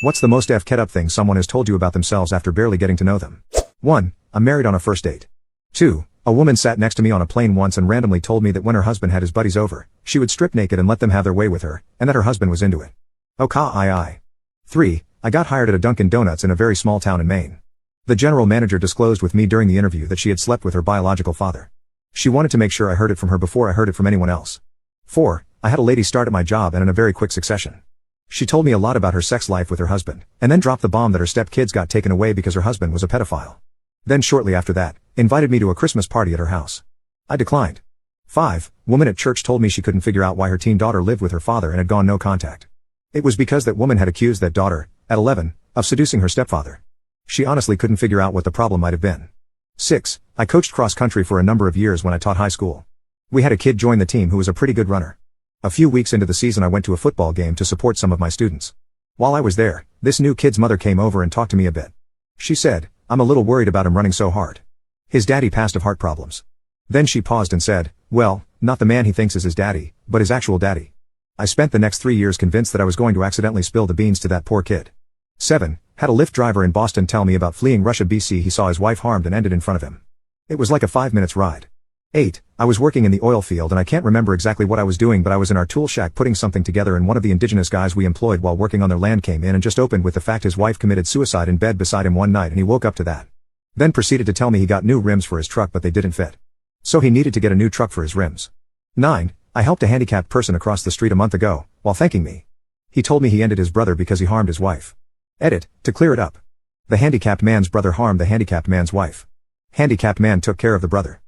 What's the most f'd up thing someone has told you about themselves after barely getting to know them? 1. I'm married on a first date. 2. A woman sat next to me on a plane once and randomly told me that when her husband had his buddies over, she would strip naked and let them have their way with her, and that her husband was into it. Okay. 3. I got hired at a Dunkin' Donuts in a very small town in Maine. The general manager disclosed with me during the interview that she had slept with her biological father. She wanted to make sure I heard it from her before I heard it from anyone else. 4. I had a lady start at my job and in a very quick succession. She told me a lot about her sex life with her husband, and then dropped the bomb that her step-kids got taken away because her husband was a pedophile. Then shortly after that, invited me to a Christmas party at her house. I declined. 5. Woman at church told me she couldn't figure out why her teen daughter lived with her father and had gone no contact. It was because that woman had accused that daughter, at 11, of seducing her stepfather. She honestly couldn't figure out what the problem might have been. 6. I coached cross-country for a number of years when I taught high school. We had a kid join the team who was a pretty good runner. A few weeks into the season I went to a football game to support some of my students. While I was there, this new kid's mother came over and talked to me a bit. She said, "I'm a little worried about him running so hard. His daddy passed of heart problems." Then she paused and said, "Well, not the man he thinks is his daddy, but his actual daddy." I spent the next 3 years convinced that I was going to accidentally spill the beans to that poor kid. 7. Had a Lyft driver in Boston tell me about fleeing Russia BC. He saw his wife harmed and ended in front of him. It was like a 5 minutes ride. 8. I was working in the oil field and I can't remember exactly what I was doing, but I was in our tool shack putting something together, and one of the indigenous guys we employed while working on their land came in and just opened with the fact his wife committed suicide in bed beside him one night, and he woke up to that. Then proceeded to tell me he got new rims for his truck but they didn't fit. So he needed to get a new truck for his rims. 9. I helped a handicapped person across the street a month ago, while thanking me. He told me he ended his brother because he harmed his wife. Edit, to clear it up. The handicapped man's brother harmed the handicapped man's wife. Handicapped man took care of the brother.